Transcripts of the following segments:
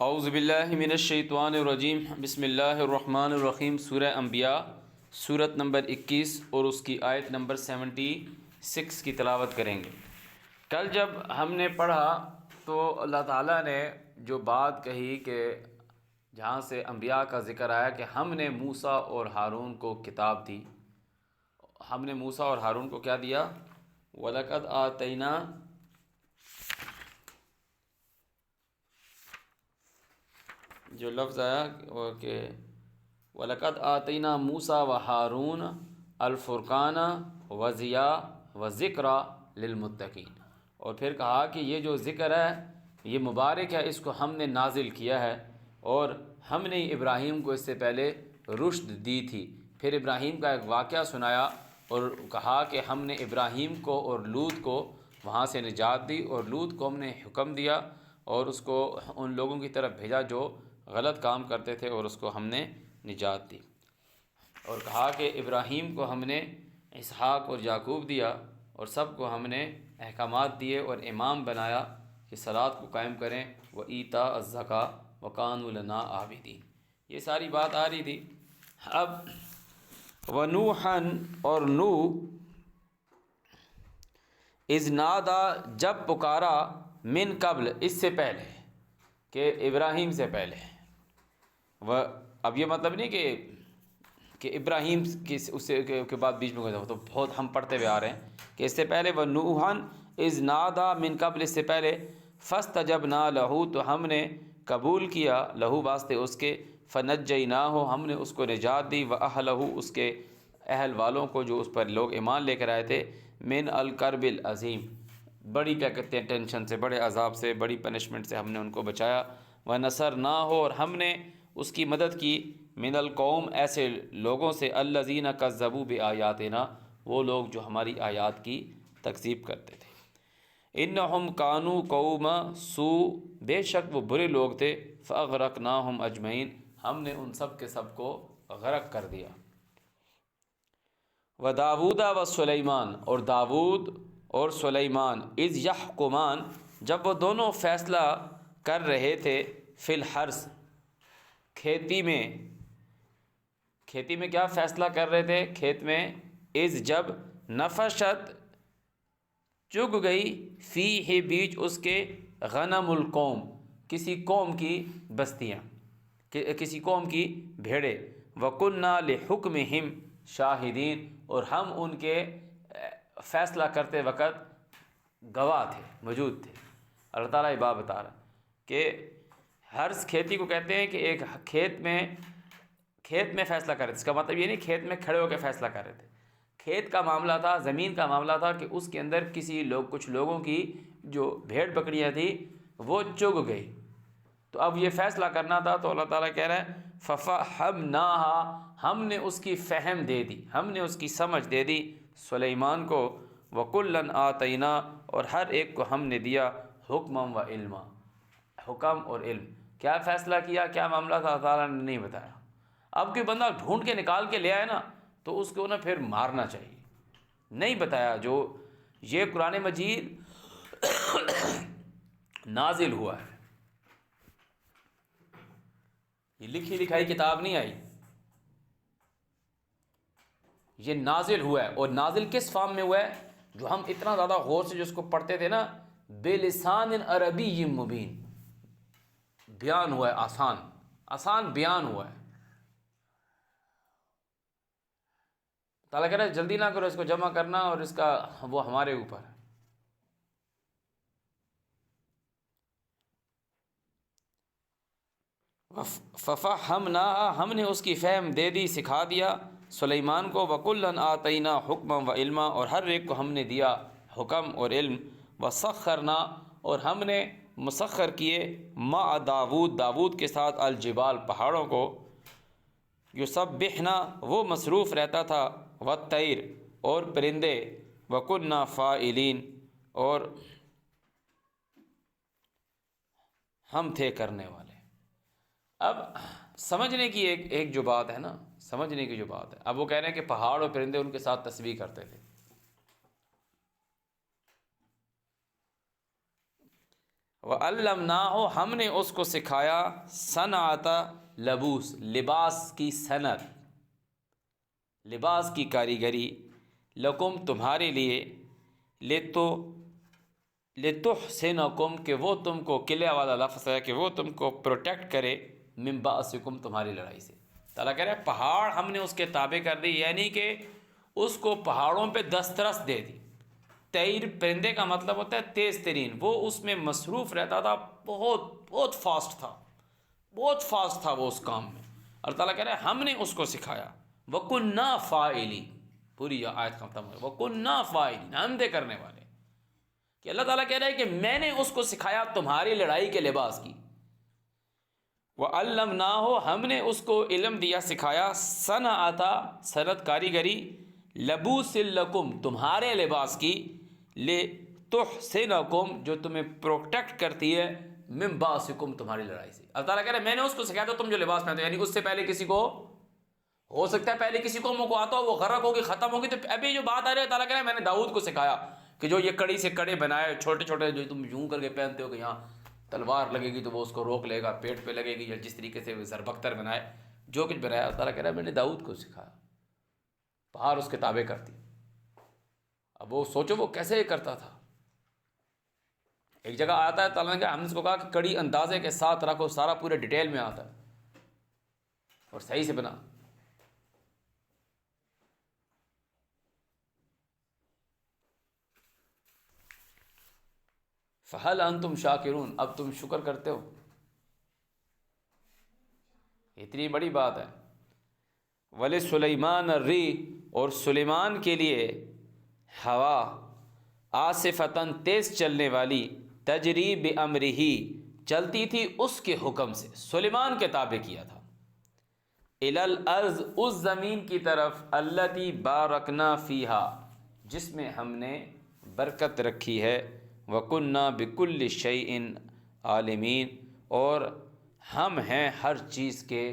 اعوذ باللہ من الشیطان الرجیم، بسم اللہ الرحمن الرحیم۔ سورہ انبیاء سورت نمبر 21 اور اس کی آیت نمبر 76 کی تلاوت کریں گے۔ کل جب ہم نے پڑھا تو اللہ تعالیٰ نے جو بات کہی کہ جہاں سے انبیاء کا ذکر آیا کہ ہم نے موسیٰ اور ہارون کو کتاب دی، ہم نے موسیٰ اور ہارون کو کیا دیا؟ وَلَقَدْ آتَيْنَا، جو لفظ آیا وہ کہ وَلَقَدْ آتَيْنَا مُوسَىٰ وَهَارُونَ الْفُرْقَانَ وَضِيَاءَ وَذِكْرَىٰ لِلْمُتَّقِينَ، اور پھر کہا کہ یہ جو ذکر ہے یہ مبارک ہے، اس کو ہم نے نازل کیا ہے اور ہم نے ابراہیم کو اس سے پہلے رشد دی تھی۔ پھر ابراہیم کا ایک واقعہ سنایا اور کہا کہ ہم نے ابراہیم کو اور لوط کو وہاں سے نجات دی، اور لوط کو ہم نے حکم دیا اور اس کو ان لوگوں کی طرف بھیجا جو غلط کام کرتے تھے، اور اس کو ہم نے نجات دی۔ اور کہا کہ ابراہیم کو ہم نے اسحاق اور یعقوب دیا، اور سب کو ہم نے احکامات دیے اور امام بنایا کہ صلاۃ کو قائم کریں، وَإِيتَاءَ الزَّكَاةَ وَكَانُوا لَنَا عَابِدِينَ۔ یہ ساری بات آ رہی تھی۔ اب وَنُوحًا، اور نوح، اذ نادا، جب پکارا، من قبل، اس سے پہلے، کہ ابراہیم سے پہلے۔ اب یہ مطلب نہیں کہ ابراہیم کی اس کے بعد بیچ میں گزرا، تو بہت ہم پڑھتے ہوئے آ رہے ہیں کہ اس سے پہلے وَنُوحًا اذ نادا من قبل، اس سے پہلے فاستجبنا لہ، تو ہم نے قبول کیا، لہو واسطے اس کے، فنجیناہ، ہم نے اس کو نجات دی، وَأَهْلَهُ، اس کے اہل والوں کو جو اس پر لوگ ایمان لے کر آئے تھے، من الکرب العظیم، بڑی کیا کہتے ہیں ٹینشن سے، بڑے عذاب سے، بڑی پنشمنٹ سے ہم نے ان کو بچایا، وَنَصَرْنَاهُ، اور ہم نے اس کی مدد کی، من القوم، ایسے لوگوں سے، الذین کذبوا بآیاتنا، وہ لوگ جو ہماری آیات کی تکذیب کرتے تھے۔ انہم کانوا قوم سوء، بے شک وہ برے لوگ تھے، فاغرقناہم اجمعین، ہم نے ان سب کے سب کو غرق کر دیا۔ وَدَاوُودَ وَسُلَیمان، اور داود اور سلیمان، اذ یحکمان، جب وہ دونوں فیصلہ کر رہے تھے، فی الحرث، کھیتی میں۔ کھیتی میں کیا فیصلہ کر رہے تھے؟ کھیت میں، اذ، جب، نفشت، چگ گئی، فیہ، بیچ اس کے، غنم القوم، کسی قوم کی بستیاں، کسی قوم کی بھیڑیں، وَكُنَّا لِحُكْمِهِمْ شاہدین، اور ہم ان کے فیصلہ کرتے وقت گواہ تھے، موجود تھے۔ اللہ تعالیٰ یہ بات بتا رہا کہ حرث کھیتی کو کہتے ہیں کہ ایک کھیت میں فیصلہ کر رہے تھے۔ اس کا مطلب یہ نہیں کھیت میں کھڑے ہو کے فیصلہ کر رہے تھے، کھیت کا معاملہ تھا، زمین کا معاملہ تھا کہ اس کے اندر کچھ لوگوں کی جو بھیڑ بکریاں تھیں وہ چگ گئی، تو اب یہ فیصلہ کرنا تھا۔ تو اللہ تعالیٰ کہہ رہا ہے فَفَهَّمْنَاهَا، ہم نے اس کی فہم دے دی، ہم نے اس کی سمجھ دے دی سلیمان کو، وَكُلًّا آتَيْنَا، اور ہر ایک کو ہم نے دیا، حُکْمًا وَعِلْمًا، حکم اور علم۔ کیا فیصلہ کیا، کیا معاملہ تھا، اللہ تعالیٰ نے نہیں بتایا۔ اب کوئی بندہ ڈھونڈ کے نکال کے لے آئے نا تو اس کو نا پھر مارنا چاہیے، نہیں بتایا۔ جو یہ قرآن مجید نازل ہوا ہے، یہ لکھی لکھائی کتاب نہیں آئی، یہ نازل ہوا ہے۔ اور نازل کس فارم میں ہوا ہے؟ جو ہم اتنا زیادہ غور سے جس کو پڑھتے تھے نا، بِلِسَانٍ عَرَبِيٍّ مُبِينٍ، بیان ہوا ہے، آسان بیان ہوا ہے۔ تعالیٰ کہہ رہا ہے جلدی نہ کرو، اس کو جمع کرنا، اور اس کا وہ ہمارے اوپر ہے۔ فَفَهَّمْنَاهَا، ہم نے اس کی فہم دے دی، سکھا دیا سلیمان کو، وَكُلًّا آتَيْنَا حُکْمًا وَعِلْمًا، اور ہر ایک کو ہم نے دیا حکم اور علم، وَسَخَّرْنَا، اور ہم نے مسخر کیے، مع داود کے ساتھ، الجبال، پہاڑوں کو، یسبحنا، وہ مصروف رہتا تھا، والطیر، اور پرندے، وَكُنَّا فاعلین، اور ہم تھے کرنے والے۔ اب سمجھنے کی ایک جو بات ہے نا، سمجھنے کی جو بات ہے، اب وہ کہہ رہے ہیں کہ پہاڑ اور پرندے ان کے ساتھ تسبیح کرتے تھے۔ وَعَلَّمْنَاهُ ہم نے اس کو سکھایا صنعۃ لبوس لباس کی صنعت، لباس کی کاریگری، لکم تمہارے لیے، لتحسنکم کہ وہ تم کو، قلعہ والا لفظ ہے کہ وہ تم کو پروٹیکٹ کرے، من بأسکم تمہاری لڑائی سے۔ تعالیٰ کہہ رہے ہیں پہاڑ ہم نے اس کے تابع کر دی، یعنی کہ اس کو پہاڑوں پہ دسترس دے دی۔ تیر پرندے کا مطلب ہوتا ہے تیز ترین، وہ اس میں مصروف رہتا تھا، بہت بہت فاسٹ تھا، بہت فاسٹ تھا وہ اس کام میں۔ اور تعالیٰ کہہ رہے ہیں ہم نے اس کو سکھایا، وَكُنَّا فَاعِلِينَ، پوری یہ آیت ختم ہو گئی، وَكُنَّا فَاعِلِينَ، ہم تھے کرنے والے۔ کہ اللہ تعالیٰ کہہ رہے ہیں کہ میں نے اس کو سکھایا تمہاری لڑائی کے لباس کی۔ وَعَلَّمْنَاهُ ہم نے اس کو علم دیا، سکھایا، صنعت کاریگری، لبوس لکم تمہارے لباس کی، لتحسنکم جو تمہیں پروٹیکٹ کرتی ہے، من باسکم تمہاری لڑائی سے۔ اللہ تعالیٰ کہہ رہے ہیں میں نے اس کو سکھایا تو تم جو لباس پہنتے ہو، یعنی اس سے پہلے کسی کو ہو سکتا ہے پہلے کسی قوم کو آتا ہو، وہ غرق ہوگی، ختم ہوگی، تو ابھی جو بات آ رہی ہے تعالیٰ کہہ رہے ہیں میں نے داؤد کو سکھایا کہ جو یہ کڑی سے کڑے بنائے چھوٹے چھوٹے جو تم یوں کر کے پہنتے ہو کہ یہاں تلوار لگے گی تو وہ اس کو روک لے گا، پیٹ پہ لگے گی، یا جس طریقے سے زربختر بنائے، جو کچھ بنایا اللہ تعالیٰ کہہ رہا ہے میں نے داؤد کو سکھایا، پہاڑ اس کے تابع کرتی۔ اب وہ سوچو وہ کیسے کرتا تھا۔ ایک جگہ آتا ہے تعالیٰ نے ہم نے اس کو کہا کہ کڑی اندازے کے ساتھ رکھو، سارا پورے ڈیٹیل میں آتا ہے اور صحیح سے بنا۔ فَهَلْ أَنْتُمْ شَاكِرُونَ، اب تم شکر کرتے ہو؟ اتنی بڑی بات ہے۔ وَلِسُلَيْمَانَ الرِّيحُ اور سلیمان کے لیے ہوا، عاصفۃً تیز چلنے والی، تجری بِأَمْرِهِ چلتی تھی اس کے حکم سے، سلیمان کے تابع کیا تھا، إِلَى الْأَرْضِ اس زمین کی طرف، الَّتِي بَارَكْنَا فِيهَا جس میں ہم نے برکت رکھی ہے، وَكُنَّا بِكُلِّ شَيْءٍ عَالِمِينَ اور ہم ہیں ہر چیز کے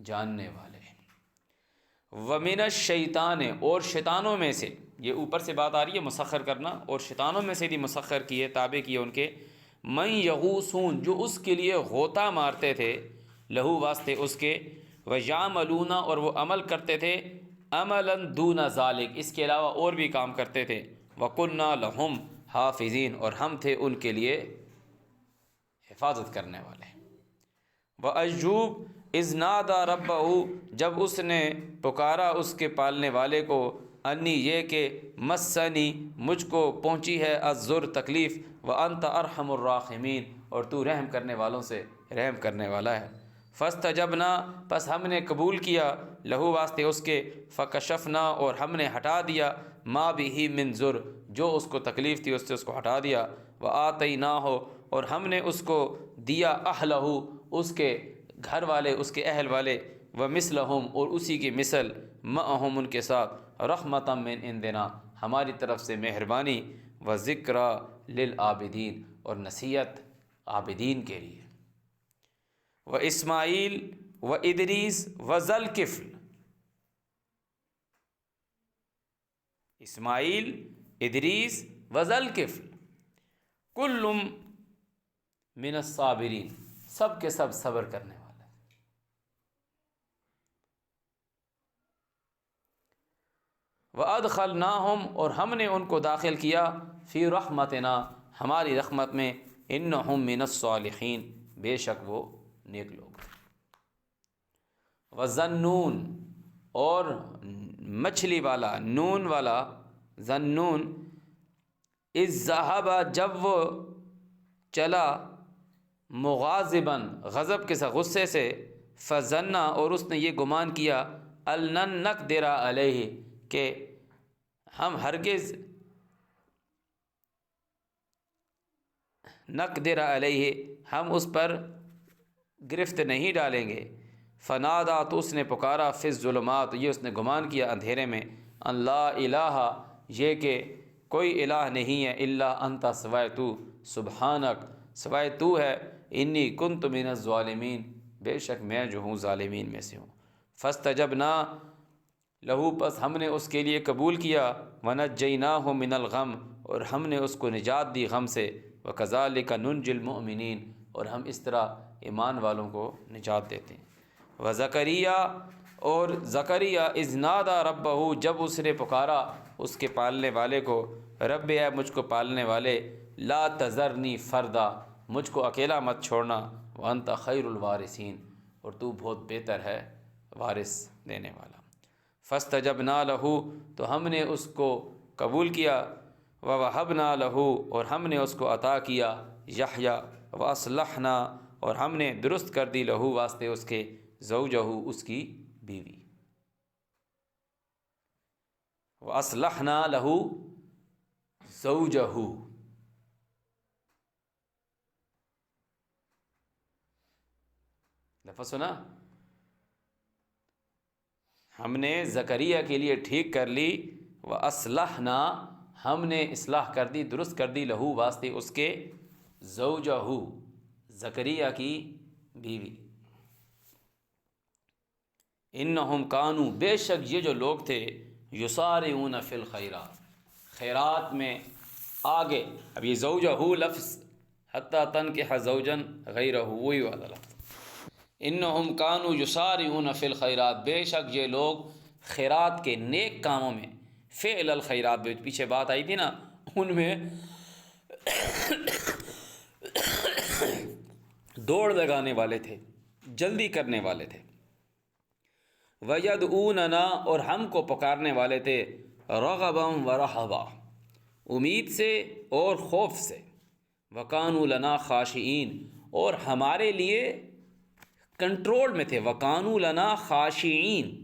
جاننے والے۔ وَمِنَ الشَّيْطَانِ اور شیطانوں میں سے، یہ اوپر سے بات آ رہی ہے مسخر کرنا، اور شیطانوں میں سے بھی مسخر کیے، تابع کیے ان کے، مَن یغوصون جو اس کے لیے غوطہ مارتے تھے، لہو واسطے اس کے، وَیَعْمَلُونَ اور وہ عمل کرتے تھے، عَمَلًا دُونَ ذَلِکَ اس کے علاوہ اور بھی کام کرتے تھے، وَكُنَّا لَهُمْ حافظین اور ہم تھے ان کے لیے حفاظت کرنے والے۔ وَأَيُّوبَ اذ نادى ربه جب اس نے پکارا اس کے پالنے والے کو، انی یہ کہ مسنی مجھ کو پہنچی ہے، الضر تکلیف، وانت ارحم الراحمین اور تو رحم کرنے والوں سے رحم کرنے والا ہے۔ فاستجبنا پس ہم نے قبول کیا، لہو واسطے اس کے، فکشفنا اور ہم نے ہٹا دیا، ما بھی من ضر جو اس کو تکلیف تھی اس سے اس کو ہٹا دیا، وآتیناہ اور ہم نے اس کو دیا، اہلہ اس کے گھر والے اس کے اہل والے، ومثلہم اور اسی کی مثل، معہم ان کے ساتھ، رحمتا من عندنا ہماری طرف سے مہربانی، وذکریٰ للعابدین اور نصیحت عابدین کے لیے۔ واسماعیل وادریس وذوالکفل اسماعیل، ادریس وذوالکفل کل من الصابرین سب کے سب صبر کرنے والے۔ وَأَدْخَلْنَاهُمْ اور ہم نے ان کو داخل کیا، فی رحمتنا ہماری رحمت میں، انہم من الصالحین بے شک وہ نیک لوگ۔ وَظَنُّونَ اور مچھلی والا، نون والا ظنون، اذ ذهب جب وہ چلا، مغاضباً غضب کے ساتھ غصے سے، فظنّ اور اس نے یہ گمان کیا، لن نقدر علیہ کہ ہم ہرگز نقدر علیہ ہم اس پر گرفت نہیں ڈالیں گے، فنادا تو اس نے پکارا، فی الظلمات یہ اس نے گمان کیا اندھیرے میں، ان لا الہ یہ کہ کوئی الہ نہیں ہے، الا انت سوائے تو، سبحانک سوائے تو ہے، انی کنت من الظالمین بے شک میں جو ہوں ظالمین میں سے ہوں۔ فاستجبنا لہو پس ہم نے اس کے لیے قبول کیا، ونجیناہ من الغم اور ہم نے اس کو نجات دی غم سے، وَكَذَلِكَ نُنْجِي الْمُؤْمِنِينَ، اور ہم اس طرح ایمان والوں کو نجات دیتے ہیں۔ وَزَكَرِيَّا، اور زکریا اذ نادى ربہ، جب اس نے پکارا اس کے پالنے والے کو، رب اے مجھ کو پالنے والے، لا تذرنی فردا، مجھ کو اکیلا مت چھوڑنا، وانت خیر الوارثین، اور تو بہت بہتر ہے وارث دینے والا۔ فاستجبنا لہ، تو ہم نے اس کو قبول کیا، ووہبنا لہ، اور ہم نے اس کو عطا کیا یحییٰ، واصلحنا، اور ہم نے درست کر دی لہو واسطے اس کے، زوجہ، اس کی بیوی، واصلحنا لہو زوجہ، لفظ سنا، ہم نے زکریا کے لیے ٹھیک کر لی، واصلحنا، ہم نے اصلاح کر دی، درست کر دی، لہو واسطے اس کے، زوجہ، زکریا کی بیوی۔ انہم کانوا، بے شک یہ جو لوگ تھے، یسارعون فی الخیرات، خیرات میں آگے، اب یہ زوجہ لفظ حتی تنکح زوجا غیرہ، وہی والا لفظ، انہم کانوا یسارعون فی الخیرات، بے شک یہ لوگ خیرات کے نیک کاموں میں، فعل الخیرات، پیچھے بات آئی تھی نا، ان میں دوڑ لگانے والے تھے، جلدی کرنے والے تھے، وَيَدْعُونَنَا، اور ہم کو پکارنے والے تھے، رَغَبًا وَرَهَبًا، امید سے اور خوف سے، وَكَانُوا لَنَا خَاشِعِينَ، اور ہمارے لیے کنٹرول میں تھے، وَكَانُوا لَنَا خَاشِعِينَ،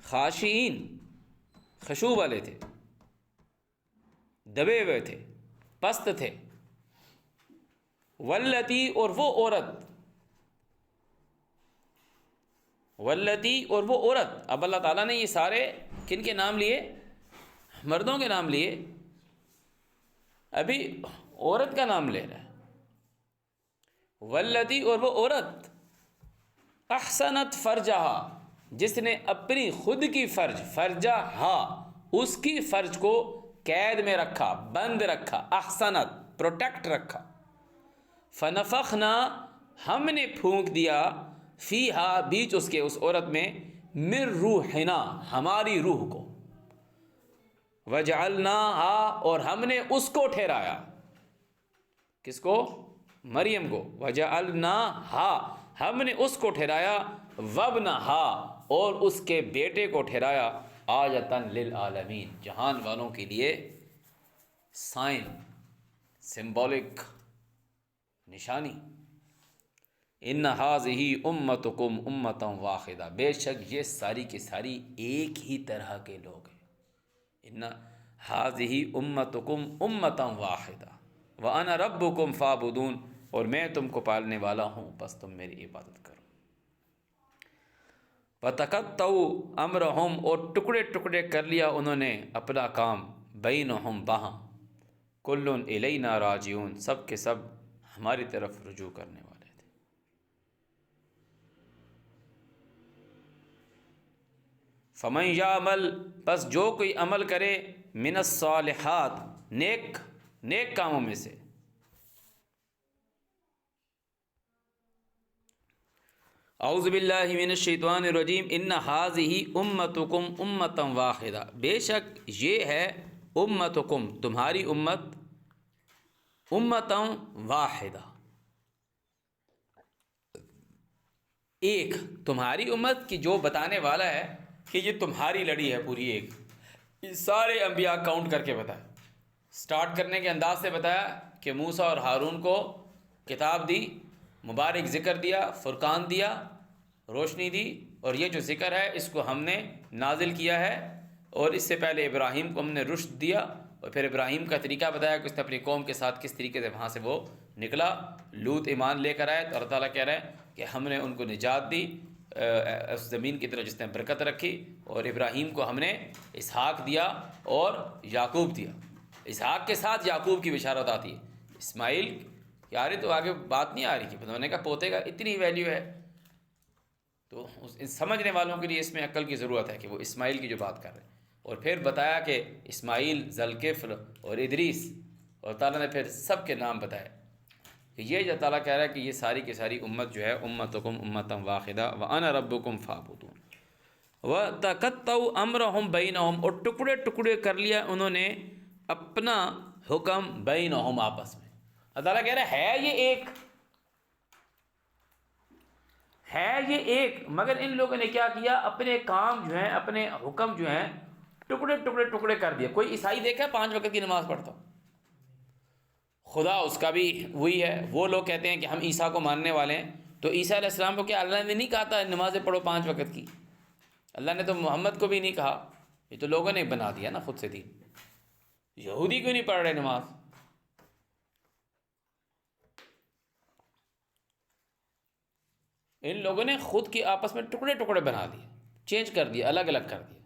خاشعین، خشوع والے تھے، دبے ہوئے تھے، پست تھے، والتی، اور وہ عورت، والتی، اور وہ عورت، اب اللہ تعالیٰ نے یہ سارے کن کے نام لیے؟ مردوں کے نام لیے، ابھی عورت کا نام لے رہا ہے، والتی، اور وہ عورت، احسنت فرجہا، جس نے اپنی خود کی فرجہا، اس کی فرج کو قید میں رکھا، بند رکھا، احسنت، پروٹیکٹ رکھا، فنفخنا، ہم نے پھونک دیا، فیہا، بیچ اس کے، اس عورت میں، من روحنا، ہماری روح کو، وجعلناہا، اور ہم نے اس کو ٹھہرایا، کس کو؟ مریم کو، وجعلناہا، ہم نے اس کو ٹھہرایا، وابنہا، اور اس کے بیٹے کو ٹھہرایا، آیۃ للعالمین، جہان والوں کے لیے سائن، سمبولک نشانی، ان ھذہ امتکم امۃ واحدہ، بے شک یہ ساری کی ساری ایک ہی طرح کے لوگ ہیں، ان ھذہ امتکم امۃ واحدہ وانا ربکم فاعبدون، اور میں تم کو پالنے والا ہوں، بس تم میری عبادت کرو۔ وَتَقَطَّعُوا أَمْرَهُمْ، اور ٹکڑے ٹکڑے کر لیا انہوں نے اپنا کام، بینہم، باہم، کل الینا راجعون، سب کے سب ہماری طرف رجوع کرنے والے تھے۔ فَمَن يَعْمَلْ، پس جو کوئی عمل کرے، من الصالحات، نیک کاموں میں سے، اعوذ باللہ من الشیطان الرجیم، ان ھذہ امتکم امۃ واحدہ، بے شک یہ ہے امتکم، تمہاری امت، امۃ واحدہ، ایک، تمہاری امت کی جو بتانے والا ہے کہ یہ تمہاری لڑی ہے پوری ایک، یہ سارے انبیاء کاؤنٹ کر کے بتایا، سٹارٹ کرنے کے انداز سے بتایا کہ موسیٰ اور ہارون کو کتاب دی، مبارک ذکر دیا، فرقان دیا، روشنی دی، اور یہ جو ذکر ہے اس کو ہم نے نازل کیا ہے، اور اس سے پہلے ابراہیم کو ہم نے رشد دیا، اور پھر ابراہیم کا طریقہ بتایا کہ اس نے اپنی قوم کے ساتھ کس طریقے سے وہاں سے وہ نکلا، لوط ایمان لے کر آئے، تو اللہ تعالیٰ کہہ رہے ہیں کہ ہم نے ان کو نجات دی اس زمین کی طرف جس نے برکت رکھی، اور ابراہیم کو ہم نے اسحاق دیا اور یعقوب دیا، اسحاق کے ساتھ یعقوب کی بشارت آتی ہے، اسماعیل یار تو آگے بات نہیں آ رہی تھی، انہوں نے کہا پوتے کا اتنی ویلیو ہے، تو سمجھنے والوں کے لیے اس میں عقل کی ضرورت ہے کہ وہ اسماعیل کی جو بات کر رہے ہیں، اور پھر بتایا کہ اسماعیل، ذوالکفل اور ادریس، اور تعالیٰ نے پھر سب کے نام بتائے کہ یہ جو تعالیٰ کہہ رہا ہے کہ یہ ساری کی ساری امت جو ہے امتکم امتا واحدہ وانا ربکم فاعبدون وتقطعوا امرهم بینہم، اور ٹکڑے ٹکڑے کر لیا انہوں نے اپنا حکم بینہم آپس میں۔ اللہ تعالیٰ کہہ رہا ہے یہ ایک ہے یہ ایک، مگر ان لوگوں نے کیا کیا، اپنے کام جو ہیں، اپنے حکم جو ہیں ٹکڑے ٹکڑے ٹکڑے کر دیا۔ کوئی عیسائی دیکھا 5 وقت کی نماز پڑھتا ہو؟ خدا اس کا بھی وہی ہے۔ وہ لوگ کہتے ہیں کہ ہم عیسیٰ کو ماننے والے ہیں، تو عیسیٰ علیہ السلام کو کیا اللہ نے نہیں کہا تھا نمازیں پڑھو 5 وقت کی؟ اللہ نے تو محمد کو بھی نہیں کہا، یہ تو لوگوں نے بنا دیا نا خود سے دین۔ یہودی کیوں نہیں پڑھ رہے نماز؟ ان لوگوں نے خود کی آپس میں ٹکڑے ٹکڑے بنا دیے، چینج کر دیا، الگ الگ کر دیا۔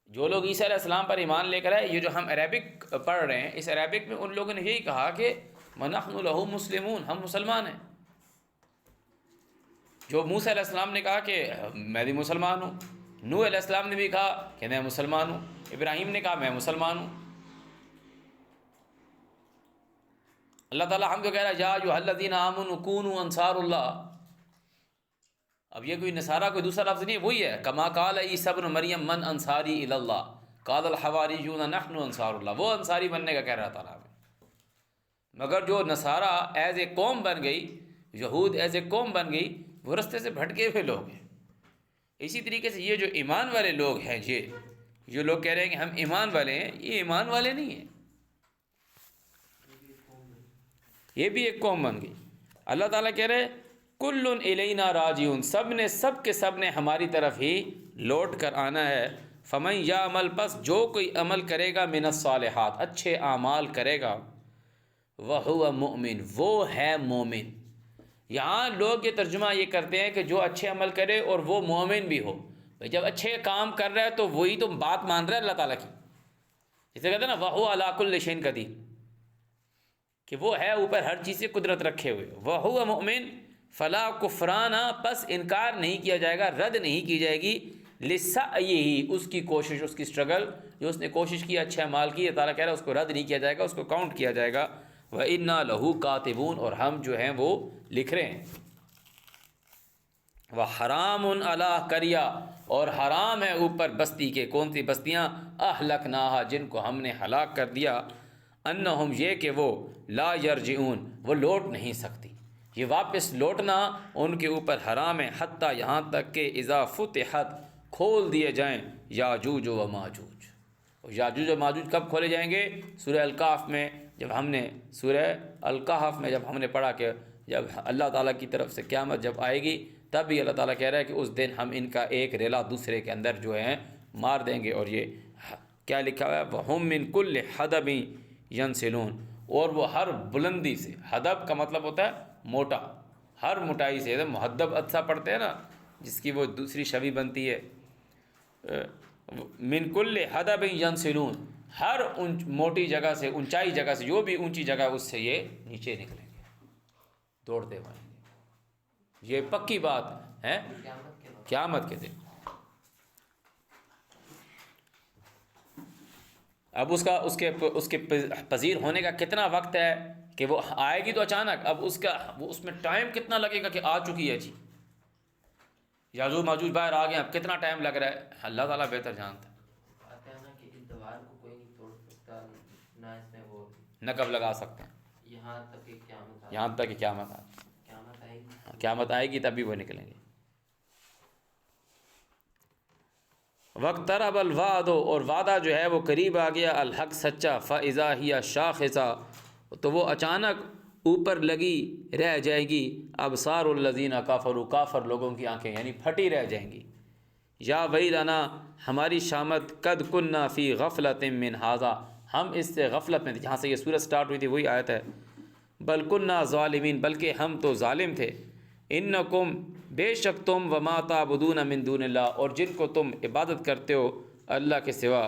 جو لوگ عیسیٰ علیہ السلام پر ایمان لے کر آئے، یہ جو ہم عربک پڑھ رہے ہیں، اس عربک میں ان لوگوں نے یہی کہا کہ وَنَحْنُ لَهُ مسلمون، ہم مسلمان ہیں۔ جو موسیٰ علیہ السلام نے کہا کہ میں بھی مسلمان ہوں، نوح علیہ السلام نے بھی کہا کہ میں مسلمان ہوں، ابراہیم نے کہا میں مسلمان ہوں۔ اللہ تعالیٰ ہم کو کہہ رہا ہے یا ایھا الذین آمنوا کونوا انصار اللہ۔ اب یہ کوئی نصارہ کوئی دوسرا لفظ نہیں ہے، وہی ہے کما قال عیسی ابن مریم من انصاری الی اللہ قال الحواریون نحن انصار اللہ۔ وہ انصاری بننے کا کہہ رہا تعالیٰ ہمیں، مگر جو نصارہ ایز اے قوم بن گئی، یہود ایز اے قوم بن گئی، وہ رستے سے بھٹکے ہوئے لوگ ہیں۔ اسی طریقے سے یہ جو ایمان والے لوگ ہیں، یہ جو لوگ کہہ رہے ہیں کہ ہم ایمان والے ہیں، یہ ایمان والے نہیں ہیں، یہ بھی ایک قوم بن گئی۔ اللہ تعالیٰ کہہ رہے کل الینا راجعون، سب کے سب نے ہماری طرف ہی لوٹ کر آنا ہے۔ فمن یعمل، پس جو کوئی عمل کرے گا، من الصالحات، اچھے اعمال کرے گا، وہو مؤمن، وہ ہے مومن۔ یہاں لوگ یہ ترجمہ یہ کرتے ہیں کہ جو اچھے عمل کرے اور وہ مومن بھی ہو۔ بھائی جب اچھے کام کر رہا ہے تو وہی تو بات مان رہا ہے اللہ تعالیٰ کی، جسے کہتے ہیں نا وہو علی کل شیء قدیر، کہ وہ ہے اوپر ہر چیز سے قدرت رکھے ہوئے۔ وہو مؤمن فلا کفران، پس انکار نہیں کیا جائے گا، رد نہیں کی جائے گی، لسعیہ، اس کی کوشش، اس کی سٹرگل، جو اس نے کوشش کی اچھے اعمال کی، اللہ تعالیٰ کہہ رہا ہے اس کو رد نہیں کیا جائے گا، اس کو کاؤنٹ کیا جائے گا۔ وَإِنَّا لَهُ كَاتِبُونَ، اور ہم جو ہیں وہ لکھ رہے ہیں۔ وَحَرَامٌ عَلَىٰ قَرْيَةٍ، اور حرام ہے اوپر بستی کے، کون سی بستیاں؟ أَهْلَكْنَاهَا، جن کو ہم نے ہلاک کر دیا، أَنَّهُمْ، یہ کہ وہ لا یرجعون، وہ لوٹ نہیں سکتی، یہ واپس لوٹنا ان کے اوپر حرام ہے، حتیٰ یہاں تک کہ اذا فتحت، کھول دیے جائیں، یاجوج و ماجوج۔ اور یاجوج و ماجوج کب کھولے جائیں گے؟ سورہ الکہف میں، جب ہم نے سورہ الکہف میں جب ہم نے پڑھا کہ جب اللہ تعالیٰ کی طرف سے قیامت جب آئے گی، تب بھی اللہ تعالیٰ کہہ رہا ہے کہ اس دن ہم ان کا ایک ریلا دوسرے کے اندر جو ہے مار دیں گے۔ اور یہ کیا لکھا ہوا ہے؟ وَهُم مِّن كُلِّ حَدَبٍ يَنْسِلُونَ، اور وہ ہر بلندی سے، حدب کا مطلب ہوتا ہے موٹا، ہر موٹائی سے، محدب ادسا پڑھتے ہیں نا جس کی وہ دوسری شبیہ بنتی ہے، من کل حدب ینسلون، ہر موٹی جگہ سے، اونچائی جگہ سے، جو بھی اونچی جگہ اس سے یہ نیچے نکلیں گے، دوڑتے ہوئے۔ یہ پکی بات ہے قیامت کے دن۔ اب اس کے پذیر ہونے کا کتنا وقت ہے کہ وہ آئے گی تو اچانک، اب اس میں ٹائم کتنا لگے گا کہ آ چکی ہے جی، یاجوج ماجوج باہر آ گئے، اب کتنا ٹائم لگ رہا ہے اللہ تعالیٰ بہتر جانتا ہے۔ آتے ہیں نا کہ اس دیوار کو کوئی نہیں توڑ سکتا، نہ اس میں وہ نقب لگا سکتے ہیں، یہاں تک کہ قیامت آئے، یہاں تک کہ قیامت آئے گی، قیامت آئے گی تب بھی وہ نکلیں گے۔ وَاقْتَرَبَ الْوَعْدُ، اور وعدہ جو ہے وہ قریب آ گیا، الحق سچا، فَإِذَا هِيَ شَاخِصَةٌ، تو وہ اچانک اوپر لگی رہ جائے گی، ابصار الذین کفروا، کافر لوگوں کی آنکھیں یعنی پھٹی رہ جائیں گی۔ یا ویلنا، ہماری شامت، قد کننا فی غفلۃ من ھذا، ہم اس سے غفلت میں تھے، جہاں سے یہ سورت سٹارٹ ہوئی تھی وہی آیت ہے، بل کننا ظالمین، بلکہ ہم تو ظالم تھے، انکم، بے شک تم، وما تعبدون من دون اللہ، اور جن کو تم عبادت کرتے ہو اللہ کے سوا،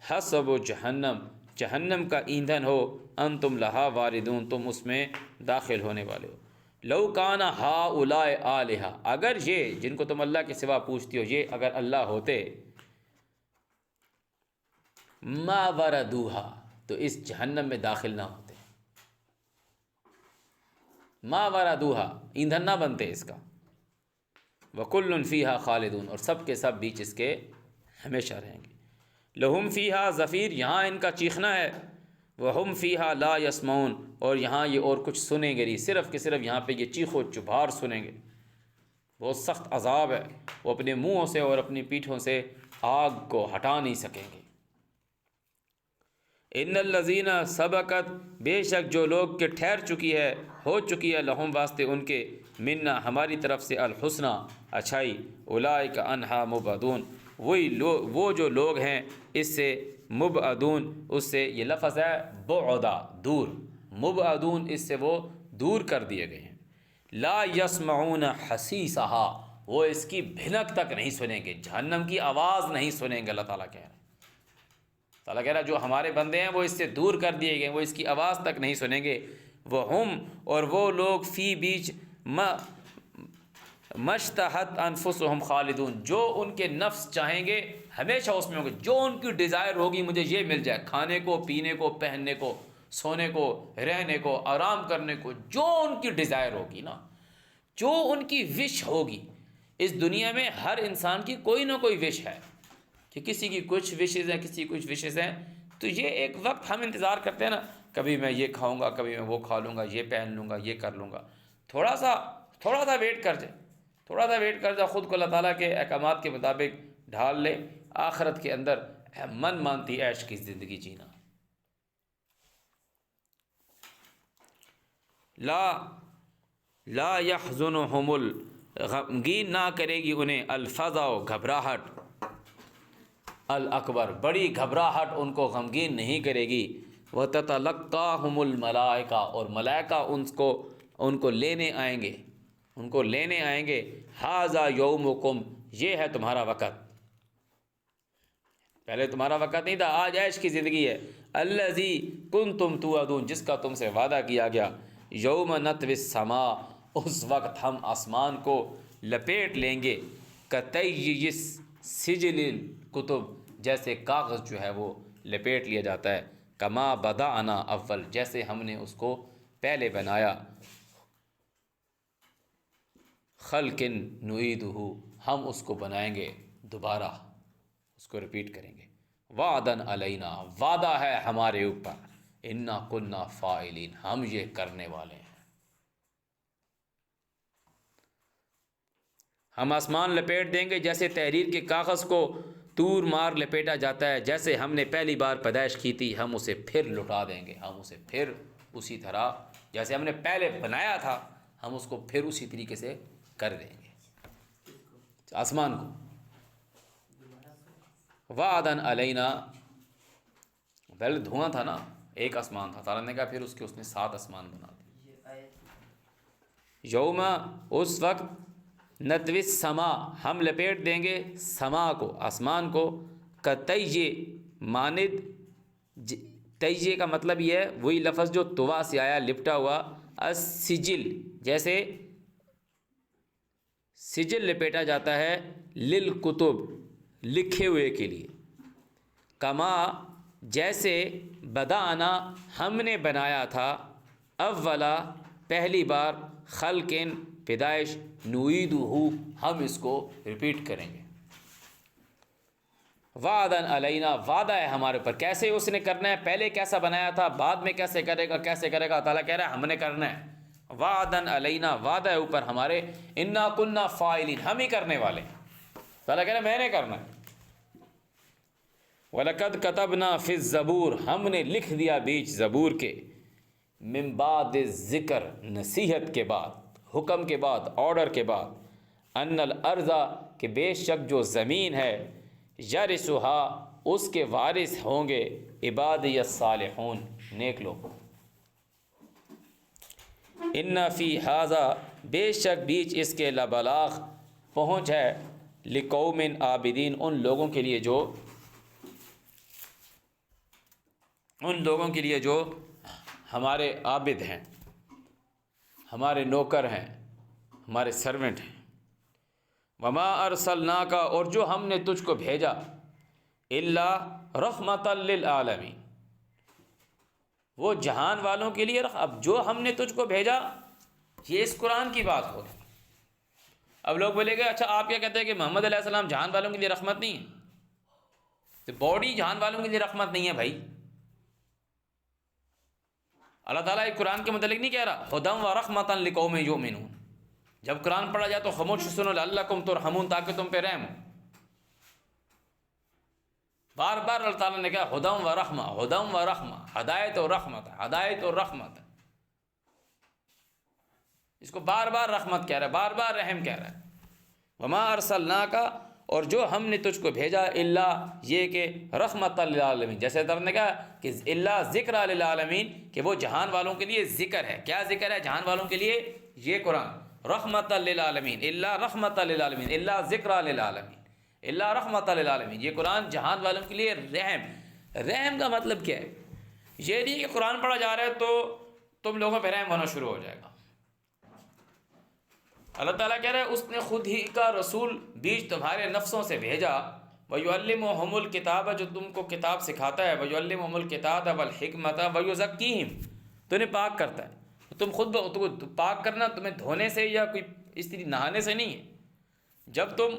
حسب جہنم، جہنم کا ایندھن ہو، انتم لہا واردون، تم اس میں داخل ہونے والے ہو۔ لو کان ہؤلاء آلہہ، اگر یہ جن کو تم اللہ کے سوا پوچھتی ہو یہ اگر اللہ ہوتے، ما وردوہا، تو اس جہنم میں داخل نہ ہوتے، ما وردوہا ایندھن نہ بنتے اس کا، وکل فیہا خالدون، اور سب کے سب بیچ اس کے ہمیشہ رہیں گے، لہم فیہا زفیر، یہاں ان کا چیخنا ہے، وہم فیہا لا یسمعون، اور یہاں یہ اور کچھ سنیں گے نہیں، صرف کہ صرف یہاں پہ یہ چیخ و چبھار سنیں گے، بہت سخت عذاب ہے، وہ اپنے منہوں سے اور اپنی پیٹھوں سے آگ کو ہٹا نہیں سکیں گے۔ ان الذین سبقت، بے شک جو لوگ کہ ٹھہر چکی ہے، ہو چکی ہے، لہم واسطے ان کے، منا ہماری طرف سے، الحسنہ اچھائی، اولئک عنہا مبعدون، وہ جو لوگ ہیں اس سے مبعدون، اس سے یہ لفظ ہے بعدا، دور، مبعدون اس سے وہ دور کر دیے گئے ہیں، لا یسمعون حسیسہا، وہ اس کی بھنک تک نہیں سنیں گے، جہنم کی آواز نہیں سنیں گے، اللہ تعالیٰ کہہ رہے ہیں، تعالیٰ کہہ رہا ہے جو ہمارے بندے ہیں وہ اس سے دور کر دیے گئے، وہ اس کی آواز تک نہیں سنیں گے، وہ ہم، اور وہ لوگ فی بیچ مشتہت انفسہم خالدون، جو ان کے نفس چاہیں گے ہمیشہ اس میں ہوں گے، جو ان کی ڈیزائر ہوگی مجھے یہ مل جائے، کھانے کو، پینے کو، پہننے کو، سونے کو، رہنے کو، آرام کرنے کو، جو ان کی ڈیزائر ہوگی نا، جو ان کی وش ہوگی، اس دنیا میں ہر انسان کی کوئی نہ کوئی وش ہے، کہ کسی کی کچھ وشز ہیں، کسی کی کچھ وشز ہیں، تو یہ ایک وقت ہم انتظار کرتے ہیں نا، کبھی میں یہ کھاؤں گا، کبھی میں وہ کھا لوں گا، یہ پہن لوں گا، یہ کر لوں گا، تھوڑا سا ویٹ کر جائے، تھوڑا سا ویٹ کر جائے، خود کو اللہ تعالیٰ کے احکامات کے مطابق ڈھال لے، آخرت کے اندر من مانتی عیش کی زندگی جینا۔ لا یحزنہم غمگین نہ کرے گی انہیں الفزع گھبراہٹ، الاکبر بڑی گھبراہٹ ان کو غمگین نہیں کرے گی، وتتلقاہم الملائکہ، اور ملائکہ ان کو لینے آئیں گے، ھذا یومکم، یہ ہے تمہارا وقت، پہلے تمہارا وقت نہیں تھا، آج عیش کی زندگی ہے، الذی کنتم توعدون، جس کا تم سے وعدہ کیا گیا، یوم نطوی السماء، اس وقت ہم آسمان کو لپیٹ لیں گے، کطی سجل الکتب، جیسے کاغذ جو ہے وہ لپیٹ لیا جاتا ہے، کما بدأنا اول، جیسے ہم نے اس کو پہلے بنایا، خلق نعیدہ، ہم اس کو بنائیں گے دوبارہ، اس کو ریپیٹ کریں گے، وعدن علینا، وعدہ ہے ہمارے اوپر، انا کنا فاعلین، ہم یہ کرنے والے ہیں، ہم آسمان لپیٹ دیں گے جیسے تحریر کے کاغذ کو تور مار لپیٹا جاتا ہے، جیسے ہم نے پہلی بار پیدائش کی تھی، ہم اسے پھر لٹا دیں گے، ہم اسے پھر اسی طرح جیسے ہم نے پہلے بنایا تھا، ہم اس کو پھر اسی طریقے سے کر دیں گے، آسمان کو، وعدن علینا، پہلے دھواں تھا نا، ایک آسمان تھا، تعالیٰ نے کہا پھر اس نے 7 آسمان بنا دیے، یوم، اس وقت، نطوی السماء، ہم لپیٹ دیں گے سما کو، آسمان کو، کطی، مانند، تیجے کا مطلب یہ ہے وہی لفظ جو طوا سے آیا، لپٹا ہوا، السجل، جیسے سجل لپیٹا جاتا ہے، للکتب، لکھے ہوئے کے لیے، کما، جیسے، بدأنا، ہم نے بنایا تھا، اولا، پہلی بار، خلقن، پیدائش، نعیدہ، ہم اس کو ریپیٹ کریں گے، وعدن علینا، وعدہ ہے ہمارے اوپر، کیسے اس نے کرنا ہے، پہلے کیسا بنایا تھا، بعد میں کیسے کرے گا، تعالیٰ کہہ رہا ہے ہم نے کرنا ہے، وعدن علینا، وعدہ ہے اوپر ہمارے، انا کنا فاعلین، ہم ہی کرنے والے ہیں، تعالیٰ کہہ رہا ہے میں نے کرنا ہے، وَلَقَدْ كَتَبْنَا فِي الزَّبُورِ، ہم نے لکھ دیا بیچ زبور کے، من بعد ذکر، نصیحت کے بعد، حکم کے بعد، آرڈر کے بعد، ان الارض، کہ بے شک جو زمین ہے، یرثها، اس کے وارث ہوں گے، عبادی الصالحون، نیک لوگ، ان فی ھذا، بے شک بیچ اس کے، لبلاغ، پہنچ ہے، لقوم عابدین، ان لوگوں کے لیے جو ہمارے عابد ہیں، ہمارے نوکر ہیں، ہمارے سرونٹ ہیں، وما ارسلناک، اور جو ہم نے تجھ کو بھیجا، الا رحمۃ للعالمین، وہ جہان والوں کے لیے اب جو ہم نے تجھ کو بھیجا، یہ اس قرآن کی بات ہو رہی۔ اب لوگ بولے گا اچھا آپ کیا کہتے ہیں کہ محمد علیہ السلام جہان والوں کے لیے رحمت نہیں ہے؟ تو باڈی جہان والوں کے لیے رحمت نہیں ہے بھائی۔ اللہ تعالیٰ ایک قرآن کے متعلق نہیں کہہ رہا ہدی و رحمۃ لقوم یؤمنون؟ جب قرآن پڑھا جائے تو خاموش سنو لعلکم ترحمون، تاکہ تم پہ رحم ہو۔ بار بار اللہ تعالیٰ نے کہا ہدی و رحمہ، ہدی و رحمہ، ہدایت اور رحمت، ہدایت اور رحمت۔ اس کو بار بار رحمت کہہ رہا ہے، بار بار رحم کہہ رہا ہے۔ وما ارسلناک، اور جو ہم نے تجھ کو بھیجا، الا یہ کہ رحمت للعالمین، جیسے تم نے کہا کہ الا ذکر للعالمین، کہ وہ جہان والوں کے لیے ذکر ہے۔ کیا ذکر ہے جہان والوں کے لیے؟ یہ قرآن رحمت للعالمین، الا رحمت للعالمین، الا ذکر للعالمین، الا رحمت للعالمین۔ یہ قرآن جہان والوں کے لیے رحم۔ رحم کا مطلب کیا ہے؟ یہ نہیں کہ قرآن پڑھا جا رہا ہے تو تم لوگوں پہ رحم ہونا شروع ہو جائے گا۔ اللہ تعالیٰ کہہ رہا ہے اس نے خود ہی کا رسول بیچ تمہارے نفسوں سے بھیجا، وَيُعَلِّمُهُمُ الْكِتَابَ، جو تم کو کتاب سکھاتا ہے، وَيُعَلِّمُهُمُ الْكِتَابَ وَالْحِكْمَةَ وَيُزَكِّيهِمْ، تو انہیں پاک کرتا ہے۔ تم خود پاک کرنا تمہیں دھونے سے یا کوئی اس طرح نہانے سے نہیں ہے۔ جب تم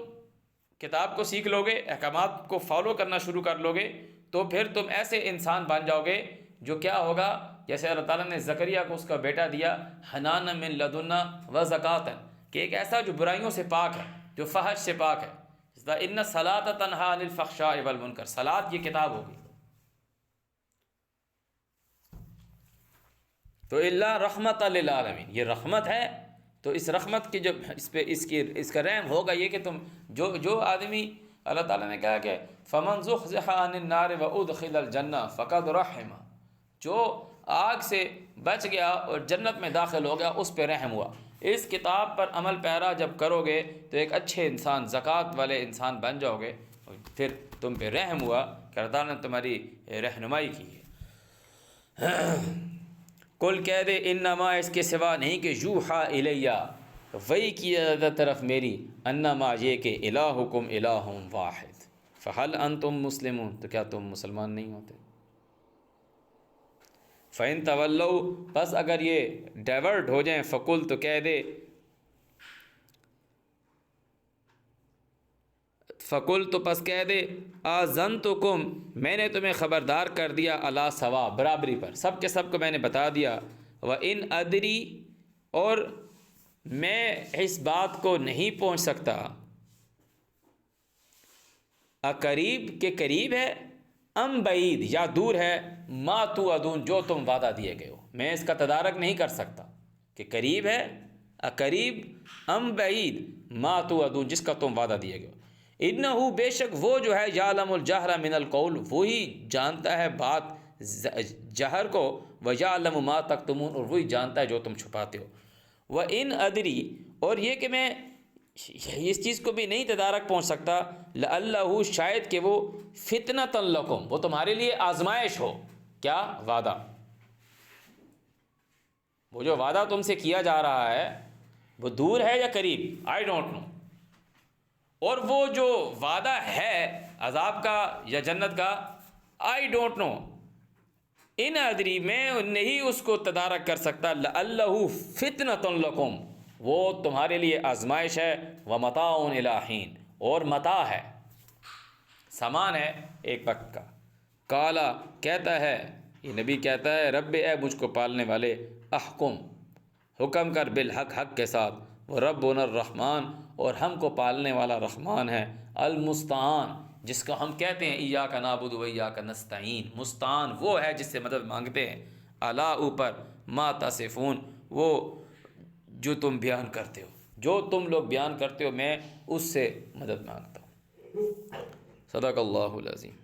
کتاب کو سیکھ لو گے، احکامات کو فالو کرنا شروع کر لو گے، تو پھر تم ایسے انسان بن جاؤ گے جو کیا ہوگا، جیسے اللہ تعالیٰ نے زکریا کو اس کا بیٹا دیا، حنان من لدنا وزکاۃ، کہ ایک ایسا جو برائیوں سے پاک ہے، جو فحش سے پاک ہے۔ ان الصلاۃ تنہی عن الفحشاء والمنکر، صلاۃ یہ کتاب ہوگی۔ تو الا رحمت للعالمین، یہ رحمت ہے، تو اس رحمت کی جب اس کا رحم ہوگا یہ کہ تم جو آدمی، اللہ تعالیٰ نے کہا کہ فمن زحزح عن النار وادخل الجنہ فقد رحمہ، جو آگ سے بچ گیا اور جنت میں داخل ہو گیا اس پہ رحم ہوا۔ اس کتاب پر عمل پیرا جب کرو گے تو ایک اچھے انسان، زکوٰۃ والے انسان بن جاؤ گے، اور پھر تم پہ رحم ہوا کہ اللہ تعالیٰ نے تمہاری رہنمائی کی ہے۔ کل کہہ دے انما، اس کے سوا نہیں کہ یوحا الیہ، وہی کیا جاتا طرف میری، انما یہ کہ الہکم الہ واحد، فہل انتم مسلمون، تو کیا تم مسلمان نہیں ہوتے؟ فَإِن تَوَلَّوْا، بس اگر یہ ڈائیورٹ ہو جائیں، فقل، تو کہہ دے، فقل تو پس کہہ دے، آذنتکم، میں نے تمہیں خبردار کر دیا، علی سوا، برابری پر، سب کے سب کو میں نے بتا دیا، وَإِنْ أَدْرِي، اور میں اس بات کو نہیں پہنچ سکتا، اقریب کے قریب ہے، ام بعید یا دور ہے، ما توعدون، جو تم وعدہ دیے گئے ہو، میں اس کا تدارک نہیں کر سکتا کہ قریب ہے، اقریب، ام بعید، ما توعدون، جس کا تم وعدہ دیے گئے ہو۔ انہو، بے شک وہ جو ہے، یعلم الجہر من القول، وہی جانتا ہے بات جہر کو، ویعلم ما تکتمون، اور وہی جانتا ہے جو تم چھپاتے ہو۔ وَإِنْ أَدْرِي، اور یہ کہ میں اس چیز کو بھی نہیں تدارک پہنچ سکتا، لَعَلَّهُ، شاید کہ وہ فِتْنَةً لَكُمْ، وہ تمہارے لیے آزمائش ہو۔ کیا وعدہ؟ وہ جو وعدہ تم سے کیا جا رہا ہے وہ دور ہے یا قریب؟ I don't know. اور وہ جو وعدہ ہے عذاب کا یا جنت کا، آئی ڈونٹ نو۔ ان ادری، میں نہیں اس کو تدارک کر سکتا، لعلہ فتنۃ لکم، وہ تمہارے لیے آزمائش ہے، ومتاع الی حین، اور متاع ہے، سامان ہے ایک وقت کا۔ قالا، کہتا ہے، یہ نبی کہتا ہے، رب، اے مجھ کو پالنے والے، احکم، حکم کر، بالحق، حق کے ساتھ، وہ ربنا الرحمن، اور ہم کو پالنے والا رحمان ہے، المستعان، جس کو ہم کہتے ہیں ایاک نعبد و ایاک نستعین، مستعان وہ ہے جس سے مدد مانگتے ہیں، الا، اوپر، ما تصفون، وہ جو تم بیان کرتے ہو، جو تم لوگ بیان کرتے ہو میں اس سے مدد مانگتا ہوں۔ صدق اللہ العظیم۔